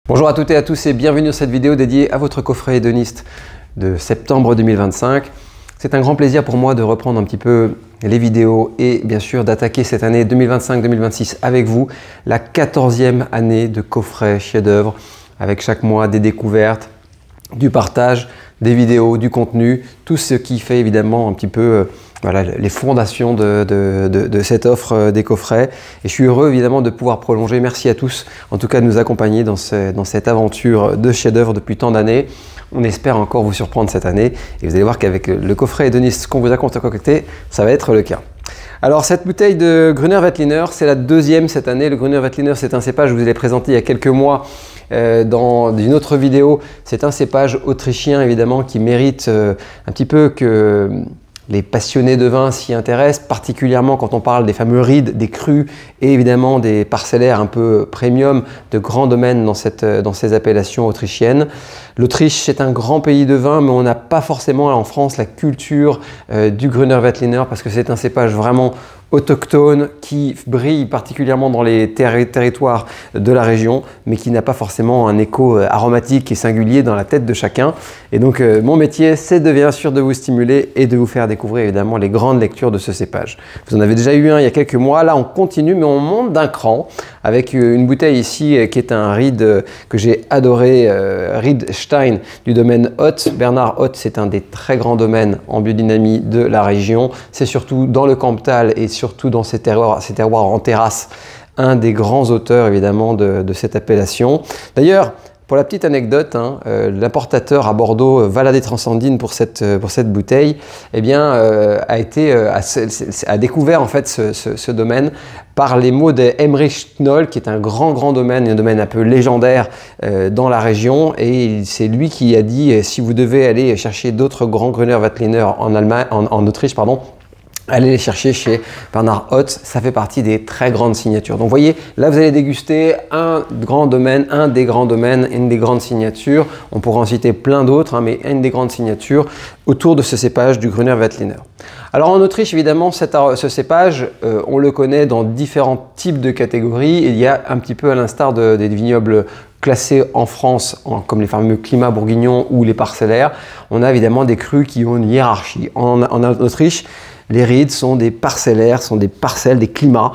Bonjour à toutes et à tous et bienvenue dans cette vidéo dédiée à votre coffret hédoniste de septembre 2025. C'est un grand plaisir pour moi de reprendre un petit peu les vidéos et bien sûr d'attaquer cette année 2025-2026 avec vous, la 14e année de coffret chef-d'œuvre avec chaque mois des découvertes, du partage, des vidéos, du contenu, tout ce qui fait évidemment un petit peu voilà, les fondations de cette offre des coffrets. Et je suis heureux évidemment de pouvoir prolonger. Merci à tous en tout cas de nous accompagner dans cette aventure de chef-d'œuvre depuis tant d'années. On espère encore vous surprendre cette année et vous allez voir qu'avec le coffret hédoniste qu'on vous a concocté, ça va être le cas. Alors cette bouteille de Grüner Veltliner, c'est la deuxième cette année. Le Grüner Veltliner, c'est un cépage, je vous l'ai présenté il y a quelques mois dans une autre vidéo. C'est un cépage autrichien évidemment qui mérite un petit peu que les passionnés de vin s'y intéressent, particulièrement quand on parle des fameux rides, des crus et évidemment des parcellaires un peu premium de grands domaines dans ces appellations autrichiennes. L'Autriche, c'est un grand pays de vin, mais on n'a pas forcément en France la culture du Grüner Veltliner parce que c'est un cépage vraiment autochtone qui brille particulièrement dans les territoires de la région, mais qui n'a pas forcément un écho aromatique et singulier dans la tête de chacun. Et donc mon métier, c'est bien sûr de vous stimuler et de vous faire découvrir évidemment les grandes lectures de ce cépage. Vous en avez déjà eu un il y a quelques mois, là on continue, mais on monte d'un cran avec une bouteille ici qui est un ride que j'ai adoré, Ried Stein du domaine Ott. Bernard Ott, c'est un des très grands domaines en biodynamie de la région. C'est surtout dans le Camptal et surtout dans ces terroirs en terrasse, un des grands auteurs évidemment de cette appellation. D'ailleurs, pour la petite anecdote, l'importateur à Bordeaux, Valadé Transandine, pour cette bouteille, eh bien, a découvert en fait ce domaine par les mots d'Emmerich Knoll, qui est un grand domaine, un domaine un peu légendaire dans la région. Et c'est lui qui a dit, si vous devez aller chercher d'autres grands Grüner Veltliner en Autriche, pardon, allez les chercher chez Bernard Ott, ça fait partie des très grandes signatures. Donc vous voyez, là vous allez déguster un grand domaine, un des grands domaines, une des grandes signatures. On pourra en citer plein d'autres, mais une des grandes signatures autour de ce cépage du Grüner Veltliner. Alors en Autriche, évidemment, ce cépage, on le connaît dans différents types de catégories. Il y a un petit peu à l'instar des vignobles classés en France, comme les fameux climats bourguignons ou les parcellaires, on a évidemment des crus qui ont une hiérarchie. En Autriche, les rides sont des parcellaires, sont des parcelles, des climats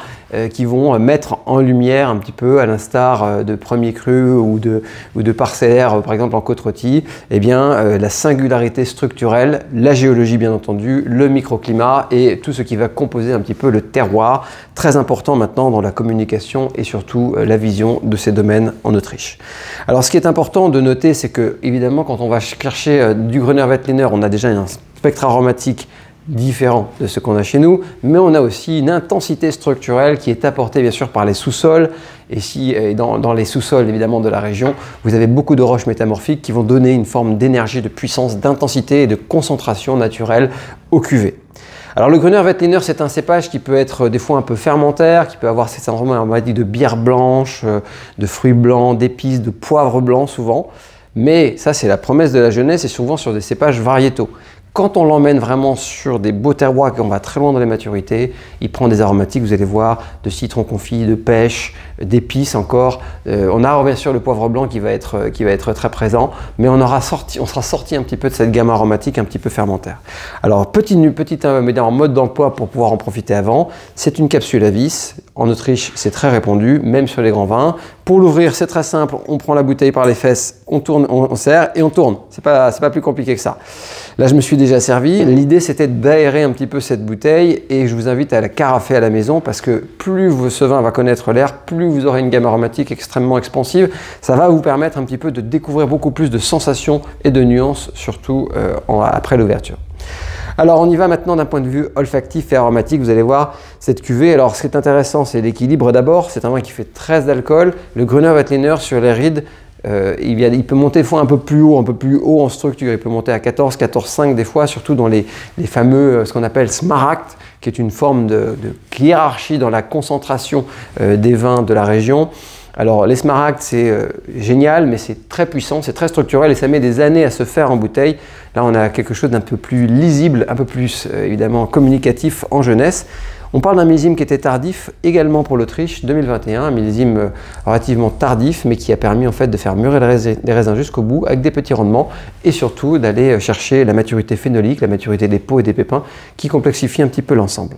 qui vont mettre en lumière un petit peu, à l'instar de premiers crus ou de parcellaires, par exemple en Côte-Rôtie, eh bien, la singularité structurelle, la géologie bien entendu, le microclimat et tout ce qui va composer un petit peu le terroir, très important maintenant dans la communication et surtout la vision de ces domaines en Autriche. Alors ce qui est important de noter, c'est que évidemment quand on va chercher du Grüner Veltliner, on a déjà un spectre aromatique différent de ce qu'on a chez nous, mais on a aussi une intensité structurelle qui est apportée bien sûr par les sous-sols. Et dans les sous-sols évidemment de la région, vous avez beaucoup de roches métamorphiques qui vont donner une forme d'énergie, de puissance, d'intensité et de concentration naturelle au cuvée. Alors le Grüner Veltliner, c'est un cépage qui peut être des fois un peu fermentaire, qui peut avoir ces arômes aromatiques de bière blanche, de fruits blancs, d'épices, de poivre blanc souvent. Mais ça, c'est la promesse de la jeunesse et souvent sur des cépages variétaux. Quand on l'emmène vraiment sur des beaux terroirs, qu'on va très loin dans les maturités, il prend des aromatiques, vous allez voir, de citron confit, de pêche, d'épices encore. On a bien sûr le poivre blanc qui va être très présent, mais on sera sorti un petit peu de cette gamme aromatique un petit peu fermentaire. Alors, petite média en mode d'emploi pour pouvoir en profiter avant, c'est une capsule à vis. En Autriche, c'est très répandu, même sur les grands vins. Pour l'ouvrir, c'est très simple, on prend la bouteille par les fesses, on tourne, on serre et on tourne. C'est pas plus compliqué que ça. Là, je me suis déjà servi. L'idée, c'était d'aérer un petit peu cette bouteille et je vous invite à la carafer à la maison parce que plus ce vin va connaître l'air, plus vous aurez une gamme aromatique extrêmement expansive. Ça va vous permettre un petit peu de découvrir beaucoup plus de sensations et de nuances, surtout après l'ouverture. Alors on y va maintenant d'un point de vue olfactif et aromatique. Vous allez voir cette cuvée. Alors ce qui est intéressant, c'est l'équilibre d'abord. C'est un vin qui fait 13 d'alcool. Le Grüner Veltliner sur les rides, il peut monter des fois un peu plus haut en structure. Il peut monter à 14, 14,5 des fois, surtout dans les fameux, ce qu'on appelle Smaragd, qui est une forme de hiérarchie dans la concentration des vins de la région. Alors les Smaragd, c'est génial, mais c'est très puissant, c'est très structurel et ça met des années à se faire en bouteille. Là, on a quelque chose d'un peu plus lisible, un peu plus évidemment communicatif en jeunesse. On parle d'un millésime qui était tardif également pour l'Autriche, 2021, un millésime relativement tardif, mais qui a permis en fait de faire mûrir les raisins jusqu'au bout avec des petits rendements et surtout d'aller chercher la maturité phénolique, la maturité des peaux et des pépins qui complexifie un petit peu l'ensemble.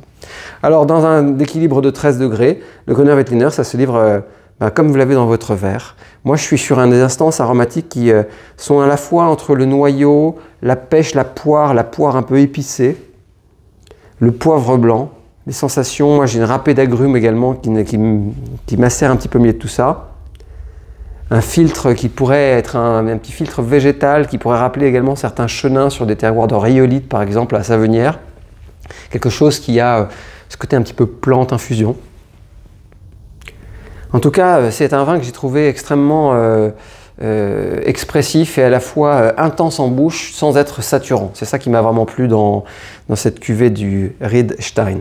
Alors dans un équilibre de 13 degrés, le Grüner Veltliner, ça se livre comme vous l'avez dans votre verre. Moi je suis sur des instances aromatiques qui sont à la fois entre le noyau, la pêche, la poire un peu épicée, le poivre blanc, les sensations, moi j'ai une râpée d'agrumes également qui macère un petit peu au milieu de tout ça. Un filtre qui pourrait être un petit filtre végétal qui pourrait rappeler également certains chenins sur des terroirs de rhyolite par exemple à Savenière. Quelque chose qui a ce côté un petit peu plante infusion. En tout cas, c'est un vin que j'ai trouvé extrêmement expressif et à la fois intense en bouche sans être saturant. C'est ça qui m'a vraiment plu dans cette cuvée du Riedstein.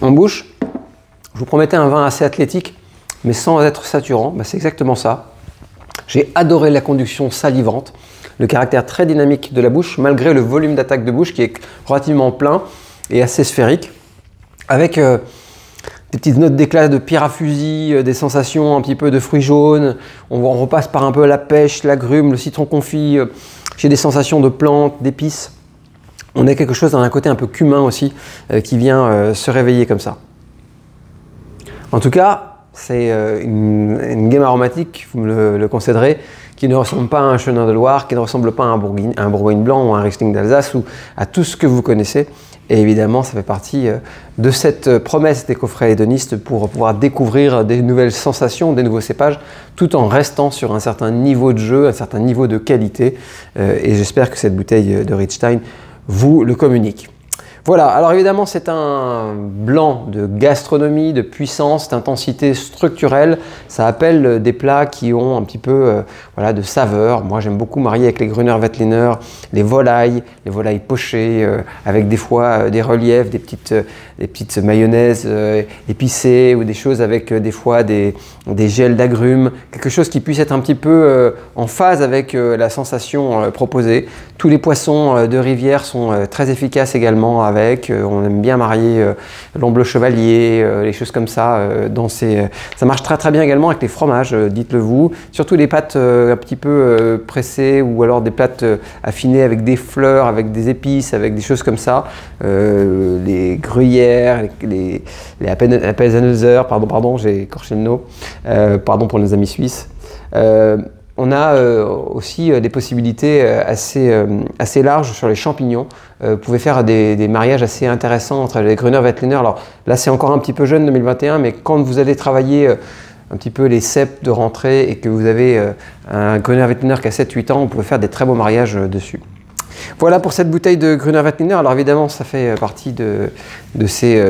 En bouche, je vous promettais un vin assez athlétique, mais sans être saturant. C'est exactement ça. J'ai adoré la conduction salivante, le caractère très dynamique de la bouche, malgré le volume d'attaque de bouche qui est relativement plein et assez sphérique, avec des petites notes d'éclat de pierre à fusil, des sensations un petit peu de fruits jaunes. On repasse par un peu la pêche, l'agrume, le citron confit. J'ai des sensations de plantes, d'épices. On a quelque chose d'un côté un peu cumin aussi qui vient se réveiller comme ça. En tout cas, c'est une gamme aromatique, vous me le concéderez, qui ne ressemble pas à un Chenin de Loire, qui ne ressemble pas à un Bourgogne blanc ou à un Riesling d'Alsace ou à tout ce que vous connaissez. Et évidemment, ça fait partie de cette promesse des coffrets hédonistes pour pouvoir découvrir des nouvelles sensations, des nouveaux cépages, tout en restant sur un certain niveau de jeu, un certain niveau de qualité. Et j'espère que cette bouteille de Riedstein vous le communique. Voilà, alors évidemment c'est un blanc de gastronomie, de puissance, d'intensité structurelle. Ça appelle des plats qui ont un petit peu voilà, de saveur. Moi j'aime beaucoup marier avec les Grüner Veltliner, les volailles pochées, avec des fois des reliefs, des petites mayonnaises épicées ou des choses avec des fois des gels d'agrumes. Quelque chose qui puisse être un petit peu en phase avec la sensation proposée. Tous les poissons de rivière sont très efficaces également avec. On aime bien marier l'omble chevalier, les choses comme ça. Ça marche très très bien également avec les fromages, dites-le vous. Surtout les pâtes un petit peu pressées ou alors des pâtes affinées avec des fleurs, avec des épices, avec des choses comme ça. Les gruyères, les Appelshälzer, pardon, j'ai écorché le nom. Pardon pour nos amis suisses. On a aussi des possibilités assez larges sur les champignons. Vous pouvez faire des mariages assez intéressants entre les Grüner Veltliner. Alors là, c'est encore un petit peu jeune, 2021, mais quand vous allez travailler un petit peu les cèpes de rentrée et que vous avez un Grüner Veltliner qui a 7-8 ans, vous pouvez faire des très beaux mariages dessus. Voilà pour cette bouteille de Grüner Veltliner. Alors évidemment, ça fait partie de ces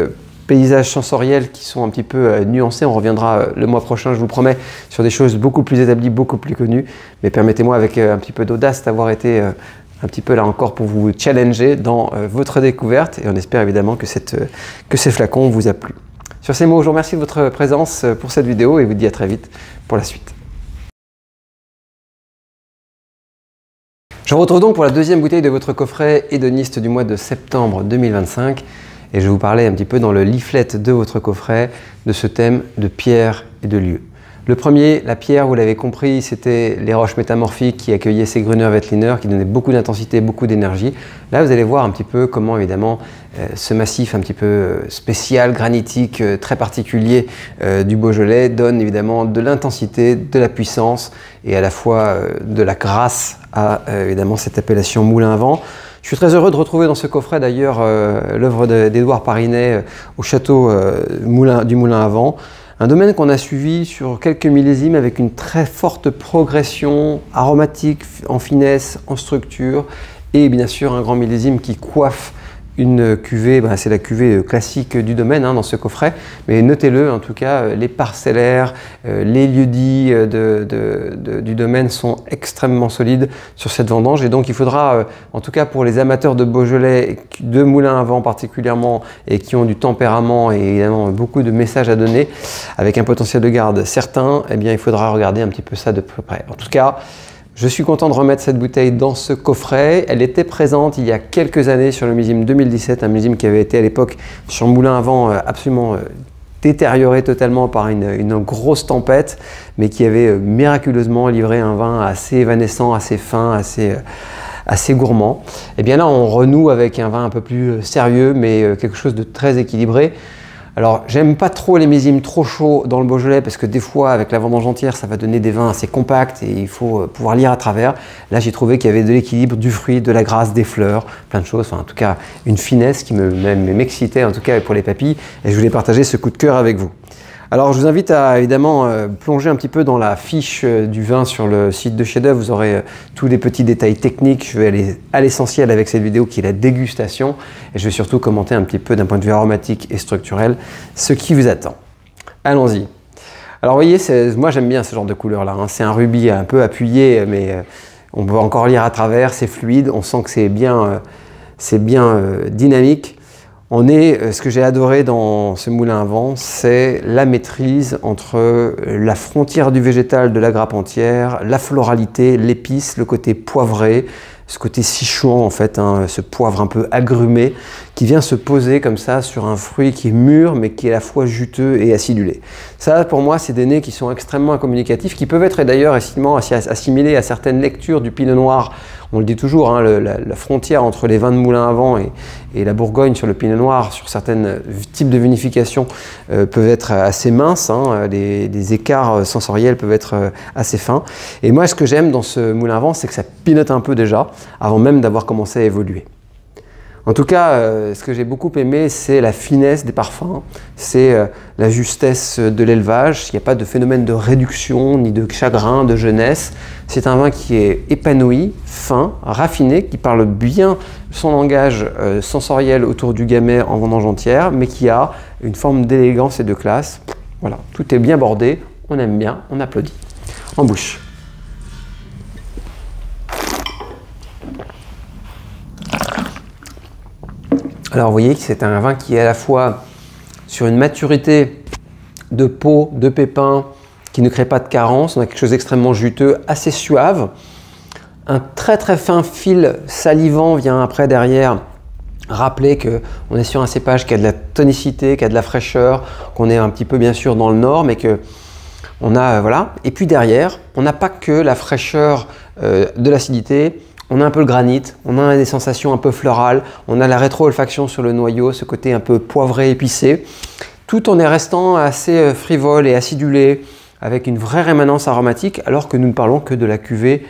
paysages sensoriels qui sont un petit peu nuancés. On reviendra le mois prochain, je vous promets, sur des choses beaucoup plus établies, beaucoup plus connues. Mais permettez-moi, avec un petit peu d'audace, d'avoir été un petit peu là encore pour vous challenger dans votre découverte. Et on espère évidemment que ces flacons vous a plu. Sur ces mots, je vous remercie de votre présence pour cette vidéo et vous dis à très vite pour la suite. Je vous retrouve donc pour la deuxième bouteille de votre coffret hédoniste du mois de septembre 2025. Et je vais vous parler un petit peu dans le leaflet de votre coffret de ce thème de pierre et de lieu. Le premier, la pierre, vous l'avez compris, c'était les roches métamorphiques qui accueillaient ces Grüner Veltliner, qui donnaient beaucoup d'intensité, beaucoup d'énergie. Là, vous allez voir un petit peu comment, évidemment, ce massif un petit peu spécial, granitique, très particulier du Beaujolais donne évidemment de l'intensité, de la puissance et à la fois de la grâce à évidemment cette appellation Moulin à Vent. Je suis très heureux de retrouver dans ce coffret d'ailleurs l'œuvre d'Édouard Parinet au château du Moulin à Vent. Un domaine qu'on a suivi sur quelques millésimes avec une très forte progression aromatique, en finesse, en structure et bien sûr un grand millésime qui coiffe une cuvée, c'est la cuvée classique du domaine dans ce coffret, mais notez-le, en tout cas, les parcellaires, les lieux-dits du domaine sont extrêmement solides sur cette vendange et donc il faudra, en tout cas pour les amateurs de Beaujolais, de Moulin à Vent particulièrement, et qui ont du tempérament et évidemment beaucoup de messages à donner, avec un potentiel de garde certain, eh bien il faudra regarder un petit peu ça de plus près. En tout cas, Je suis content de remettre cette bouteille dans ce coffret. Elle était présente il y a quelques années sur le millésime 2017, un millésime qui avait été à l'époque sur Moulin à Vent absolument détérioré totalement par une grosse tempête, mais qui avait miraculeusement livré un vin assez évanescent, assez fin, assez gourmand. Et bien là, on renoue avec un vin un peu plus sérieux, mais quelque chose de très équilibré. Alors, j'aime pas trop les millésimes trop chauds dans le Beaujolais parce que des fois, avec la vendange entière, ça va donner des vins assez compacts et il faut pouvoir lire à travers. Là, j'ai trouvé qu'il y avait de l'équilibre, du fruit, de la grâce, des fleurs, plein de choses. Enfin, en tout cas, une finesse qui m'excitait, en tout cas pour les papilles. Et je voulais partager ce coup de cœur avec vous. Alors, je vous invite à évidemment plonger un petit peu dans la fiche du vin sur le site de Chef d'Œuvre. Vous aurez tous les petits détails techniques. Je vais aller à l'essentiel avec cette vidéo qui est la dégustation. Et je vais surtout commenter un petit peu d'un point de vue aromatique et structurel ce qui vous attend. Allons-y. Alors, vous voyez, moi j'aime bien ce genre de couleur-là. Hein. C'est un rubis un peu appuyé, mais on peut encore lire à travers. C'est fluide. On sent que c'est bien dynamique. Ce que j'ai adoré dans ce moulin à vent, c'est la maîtrise entre la frontière du végétal de la grappe entière, la floralité, l'épice, le côté poivré, ce côté sichuan en fait, hein, ce poivre un peu agrumé qui vient se poser comme ça sur un fruit qui est mûr mais qui est à la fois juteux et acidulé. Ça pour moi c'est des nez qui sont extrêmement communicatifs, qui peuvent être d'ailleurs assimilés à certaines lectures du pinot noir. On le dit toujours, hein, la frontière entre les vins de moulin à vent et la Bourgogne sur le pinot noir, sur certains types de vinification, peuvent être assez minces. Hein, les écarts sensoriels peuvent être assez fins. Et moi, ce que j'aime dans ce moulin à vent, c'est que ça pilote un peu déjà, avant même d'avoir commencé à évoluer. En tout cas, ce que j'ai beaucoup aimé, c'est la finesse des parfums, c'est la justesse de l'élevage. Il n'y a pas de phénomène de réduction, ni de chagrin, de jeunesse. C'est un vin qui est épanoui, fin, raffiné, qui parle bien son langage sensoriel autour du gamay en vendange entière, mais qui a une forme d'élégance et de classe. Voilà, tout est bien bordé, on aime bien, on applaudit. En bouche. Alors vous voyez que c'est un vin qui est à la fois sur une maturité de peau, de pépins, qui ne crée pas de carence. On a quelque chose d'extrêmement juteux, assez suave. Un très très fin fil salivant vient après derrière rappeler qu'on est sur un cépage qui a de la tonicité, qui a de la fraîcheur, qu'on est un petit peu bien sûr dans le nord, mais que on a voilà. Et puis derrière, on n'a pas que la fraîcheur de l'acidité. On a un peu le granit, on a des sensations un peu florales, on a la rétro-olfaction sur le noyau, ce côté un peu poivré, épicé, tout en est restant assez frivole et acidulé, avec une vraie rémanence aromatique, alors que nous ne parlons que de la cuvée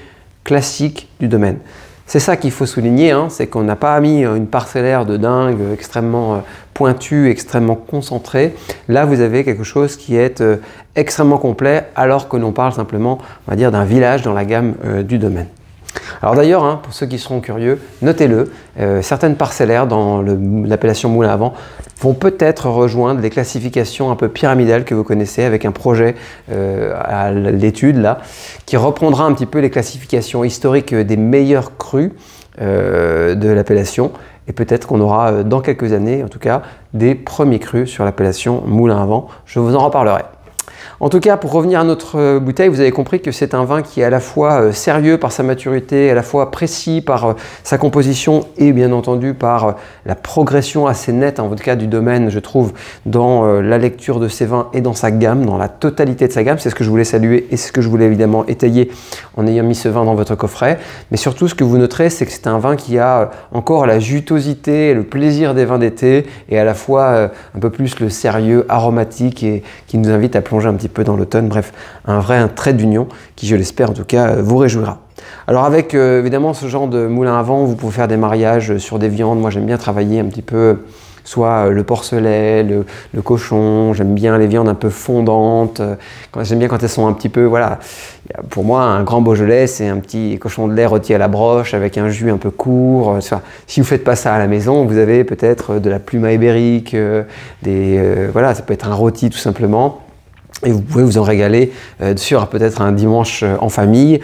classique du domaine. C'est ça qu'il faut souligner, hein, c'est qu'on n'a pas mis une parcellaire de dingue extrêmement pointue, extrêmement concentrée. Là, vous avez quelque chose qui est extrêmement complet, alors que l'on parle simplement, on va dire, d'un village dans la gamme du domaine. Alors d'ailleurs, hein, pour ceux qui seront curieux, notez-le, certaines parcellaires dans l'appellation moulin à vent vont peut-être rejoindre les classifications un peu pyramidales que vous connaissez avec un projet à l'étude là, qui reprendra un petit peu les classifications historiques des meilleurs crus de l'appellation. Et peut-être qu'on aura dans quelques années, en tout cas, des premiers crus sur l'appellation moulin à vent. Je vous en reparlerai. En tout cas, pour revenir à notre bouteille, vous avez compris que c'est un vin qui est à la fois sérieux par sa maturité, à la fois précis par sa composition et bien entendu par la progression assez nette, en tout cas du domaine, je trouve, dans la lecture de ses vins et dans sa gamme, dans la totalité de sa gamme. C'est ce que je voulais saluer et c'est ce que je voulais évidemment étayer en ayant mis ce vin dans votre coffret. Mais surtout, ce que vous noterez, c'est que c'est un vin qui a encore la jutosité, le plaisir des vins d'été et à la fois un peu plus le sérieux aromatique et qui nous invite à plonger un petit peu dans l'automne. Bref, un trait d'union qui, je l'espère en tout cas, vous réjouira. Alors avec évidemment ce genre de moulin à vent, vous pouvez faire des mariages sur des viandes. Moi j'aime bien travailler un petit peu soit le porcelet, le cochon. J'aime bien les viandes un peu fondantes. J'aime bien quand elles sont un petit peu, voilà. Pour moi, un grand Beaujolais, c'est un petit cochon de lait rôti à la broche avec un jus un peu court. Si vous faites pas ça à la maison, vous avez peut-être de la pluma ibérique, voilà, ça peut être un rôti tout simplement. Et vous pouvez vous en régaler sur peut-être un dimanche en famille.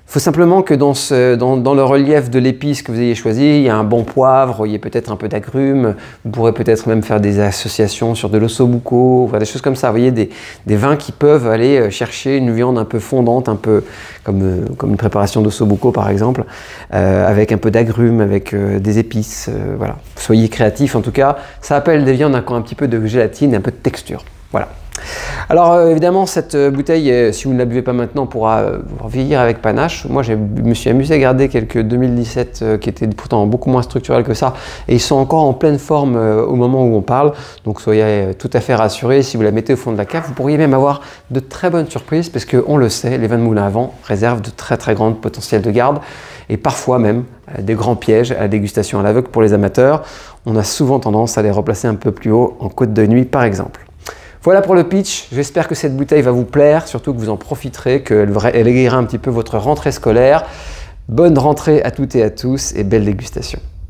Il faut simplement que dans le relief de l'épice que vous ayez choisi, il y a un bon poivre, il y a peut-être un peu d'agrumes, vous pourrez peut-être même faire des associations sur de l'ossobuco, des choses comme ça. Vous voyez, des vins qui peuvent aller chercher une viande un peu fondante, un peu comme une préparation d'ossobuco par exemple, avec un peu d'agrumes, avec des épices. Voilà. Soyez créatifs en tout cas. Ça appelle des viandes qui ont un petit peu de gélatine et un peu de texture. Voilà. Alors évidemment cette bouteille, si vous ne la buvez pas maintenant, pourra vieillir avec panache. Moi je me suis amusé à garder quelques 2017 qui étaient pourtant beaucoup moins structurels que ça et ils sont encore en pleine forme au moment où on parle. Donc soyez tout à fait rassurés, si vous la mettez au fond de la cave, vous pourriez même avoir de très bonnes surprises parce qu'on le sait, les vins de moulin à vent réservent de très grands potentiels de garde et parfois même des grands pièges à la dégustation à l'aveugle pour les amateurs. On a souvent tendance à les replacer un peu plus haut en côte de nuit par exemple. Voilà pour le pitch, j'espère que cette bouteille va vous plaire, surtout que vous en profiterez, qu'elle égayera un petit peu votre rentrée scolaire. Bonne rentrée à toutes et à tous et belle dégustation.